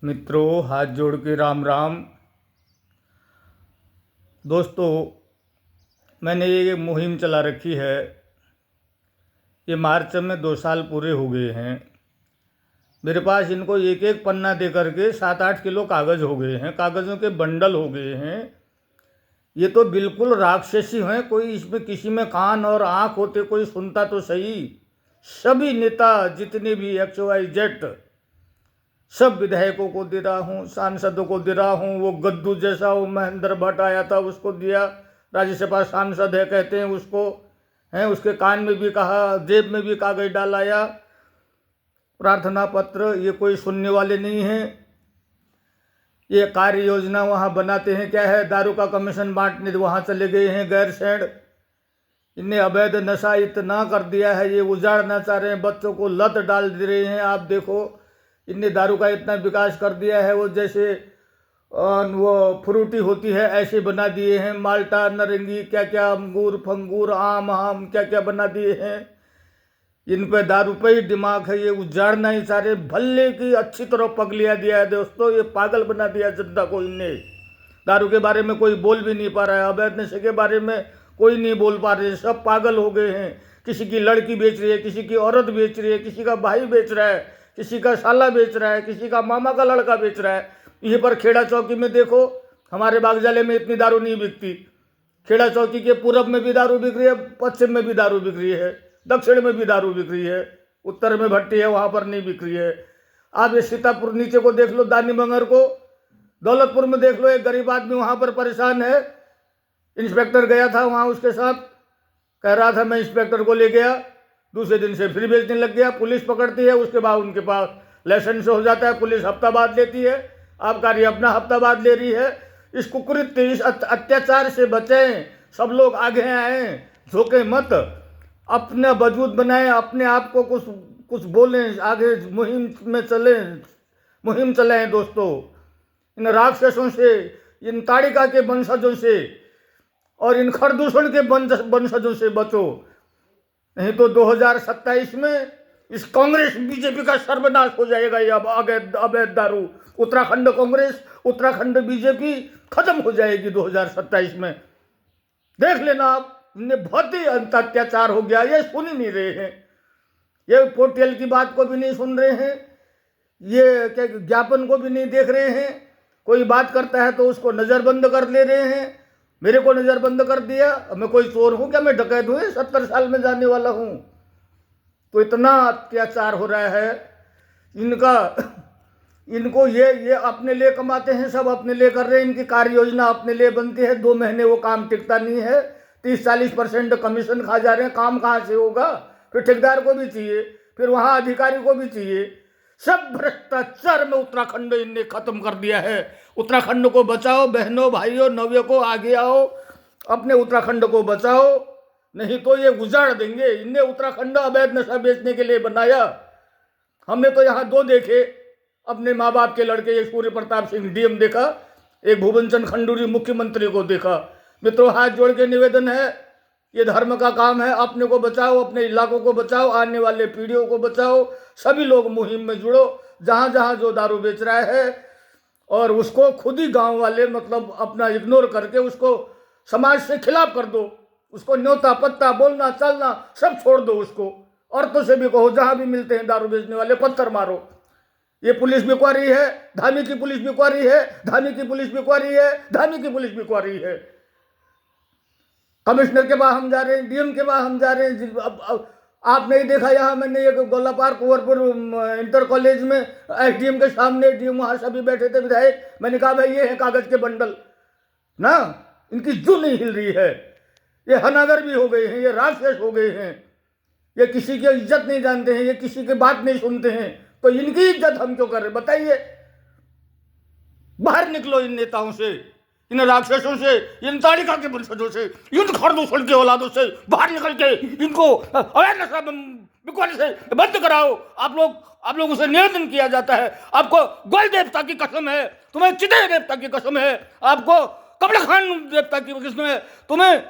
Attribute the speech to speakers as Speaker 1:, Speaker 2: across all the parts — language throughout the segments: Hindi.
Speaker 1: मित्रों, हाथ जोड़ के राम राम। दोस्तों, मैंने ये मुहिम चला रखी है। ये मार्च में 2 साल पूरे हो गए हैं। मेरे पास इनको एक एक पन्ना दे करके 7-8 किलो कागज़ हो गए हैं, कागज़ों के बंडल हो गए हैं। ये तो बिल्कुल राक्षसी हैं। कोई इसमें किसी में कान और आँख होते, कोई सुनता तो सही। सभी नेता जितने भी XYZ सब विधायकों को दे रहा हूँ, सांसदों को दे रहा हूँ। वो गद्दू जैसा वो महेंद्र भट्ट आया था, उसको दिया। राज्यसभा सांसद है कहते हैं उसको, हैं उसके कान में भी कहा, जेब में भी कागज डाल आया। प्रार्थना पत्र, ये कोई सुनने वाले नहीं हैं। ये कार्य योजना वहाँ बनाते हैं, क्या है, दारू का कमीशन बांटने वहाँ चले गए हैं गैरसैंण। इन्हें अवैध नशा इतना कर दिया है, ये उजाड़ना चाह रहे हैं, बच्चों को लत डाल दे रहे हैं। आप देखो, इनने दारू का इतना विकास कर दिया है, वो जैसे वो फ्रूटी होती है ऐसे बना दिए हैं। माल्टा, नारंगी, क्या क्या, अंगूर फंगूर, आम क्या क्या बना दिए हैं। इन पे दारू पे ही दिमाग है, ये उजाड़ना ही सारे भल्ले की अच्छी तरह पगलिया दिया है। दोस्तों, ये पागल बना दिया जनता को इनने। दारू के बारे में कोई बोल भी नहीं पा रहा है, अवैध नशे के बारे में कोई नहीं बोल पा रहे, सब पागल हो गए हैं। किसी की लड़की बेच रही है, किसी की औरत बेच रही है, किसी का भाई बेच रहा है, किसी का साला बेच रहा है, किसी का मामा का लड़का बेच रहा है। यहीं पर खेड़ा चौकी में देखो, हमारे बागजाले में इतनी दारू नहीं बिकती। खेड़ा चौकी के पूरब में भी दारू बिक रही है, पश्चिम में भी दारू बिक रही है, दक्षिण में भी दारू बिक रही है, उत्तर में भट्टी है, वहाँ पर नहीं बिक रही है। आप ये सीतापुर नीचे को देख लो, दानी बंगर को, दौलतपुर में देख लो, एक गरीब आदमी वहाँ पर परेशान है। इंस्पेक्टर गया था वहाँ उसके साथ, कह रहा था मैं इंस्पेक्टर को ले गया, दूसरे दिन से फिर बेचने लग गया। पुलिस पकड़ती है, उसके बाद उनके पास लाइसेंस हो जाता है, पुलिस हफ्ता बाद लेती है, आबकारी अपना हफ्ता बाद ले रही है। इस कुकृत्य, इस अत्याचार से बचें, सब लोग आगे आएँ, झोंके मत, अपना वजूद बनाएं, अपने आप को कुछ कुछ बोलें, आगे मुहिम में चलें, मुहिम चलाएं। दोस्तों, इन राक्षसों से, इन ताड़िका के वंशजों से और इन खरदूषण के वंशजों से बचो, नहीं तो 2027 में इस कांग्रेस बीजेपी का सर्वनाश हो जाएगा। ये अब अवैध दारू, उत्तराखंड कांग्रेस, उत्तराखंड बीजेपी खत्म हो जाएगी 2027 में। देख लेना आप, इन्हें बहुत ही अत्याचार हो गया। ये सुन ही नहीं रहे हैं, ये पोर्टल की बात को भी नहीं सुन रहे हैं, ये क्या ज्ञापन को भी नहीं देख रहे हैं। कोई बात करता है तो उसको नज़रबंद कर ले रहे हैं। मेरे को नज़रबंद कर दिया, मैं कोई चोर हूँ क्या? मैं डकैत हूँ, 70 साल में जाने वाला हूँ। तो इतना अत्याचार हो रहा है इनका। इनको ये अपने लिए कमाते हैं, सब अपने लिए कर रहे हैं, इनकी कार्य योजना अपने लिए बनती है। 2 महीने वो काम टिकता नहीं है, 30-40% कमीशन खा जा रहे हैं। काम कहाँ से होगा? फिर ठेकेदार को भी चाहिए, फिर वहाँ अधिकारी को भी चाहिए। सब भ्रष्टाचार में उत्तराखंड इनने खत्म कर दिया है। उत्तराखंड को बचाओ बहनों, भाइयों, नव्यों, आगे आओ, अपने उत्तराखंड को बचाओ, नहीं तो ये उजाड़ देंगे। इनने उत्तराखंड अवैध नशा बेचने के लिए बनाया। हमने तो यहाँ 2 देखे, अपने माँ बाप के लड़के, एक सूर्य प्रताप सिंह डीएम देखा, एक भुवन चंद खंडूरी मुख्यमंत्री को देखा। मित्रों, हाथ जोड़ के निवेदन है, ये धर्म का काम है। अपने को बचाओ, अपने इलाकों को बचाओ, आने वाले पीढ़ियों को बचाओ। सभी लोग मुहिम में जुड़ो। जहाँ जहाँ जो दारू बेच रहा है, और उसको खुद ही गांव वाले मतलब अपना इग्नोर करके उसको समाज से खिलाफ कर दो। उसको न्योता पत्ता, बोलना चलना सब छोड़ दो। उसको औरतों से भी कहो, जहाँ भी मिलते हैं दारू बेचने वाले, पत्थर मारो। ये पुलिस बिकवारी है, धामी की पुलिस बिकवारी है, धामी की पुलिस बिकवारी है, धामी की पुलिस बिकवारी है। कमिश्नर के पास हम जा रहे हैं, डीएम के पास हम जा रहे हैं। अब आप नहीं देखा, यहाँ मैंने एक गोला पार्क कुंवरपुर इंटर कॉलेज में एसडीएम के सामने, डीएम वहाँ सभी बैठे थे, विधायक, मैंने कहा भाई ये है कागज के बंडल ना। इनकी जू नहीं हिल रही है। ये हनागर भी हो गए हैं, ये राक्षस हो गए हैं, ये किसी की इज्जत नहीं जानते हैं, ये किसी की बात नहीं सुनते हैं। तो इनकी इज्जत हम क्यों कर रहे? बताइए। बाहर निकलो इन नेताओं से, इन राक्षसों से, इन ताड़िका के वंशजों से, इन खरदूषण के औलादों से बाहर निकल के इनको अवैध नशा बिकवाने से बंद कराओ। आप लोगों से निवेदन किया जाता है। आपको गोल देवता की कसम है, तुम्हें चिते देवता की कसम है, आपको कमला खान देवता की कसम है, तुम्हें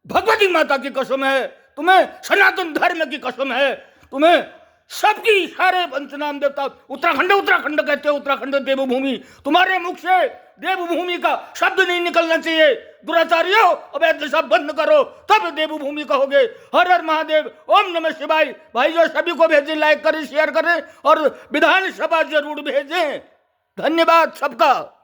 Speaker 1: भगवती माता की कसम है, तुम्हें सनातन धर्म की कसम है, तुम्हें सबकी सारे पंचनाम देवता, उत्तराखंड उत्तराखंड कहते हो, उत्तराखंड देवभूमि, तुम्हारे मुख से देवभूमि का शब्द नहीं निकलना चाहिए। दुराचारियों, अवैध शब्द बंद करो, तब देवभूमि कहोगे। हर हर महादेव, ओम नमः शिवाय। भाइयों, सभी को भेजें, लाइक करें, शेयर करें और विधानसभा जरूर भेजें। धन्यवाद सबका।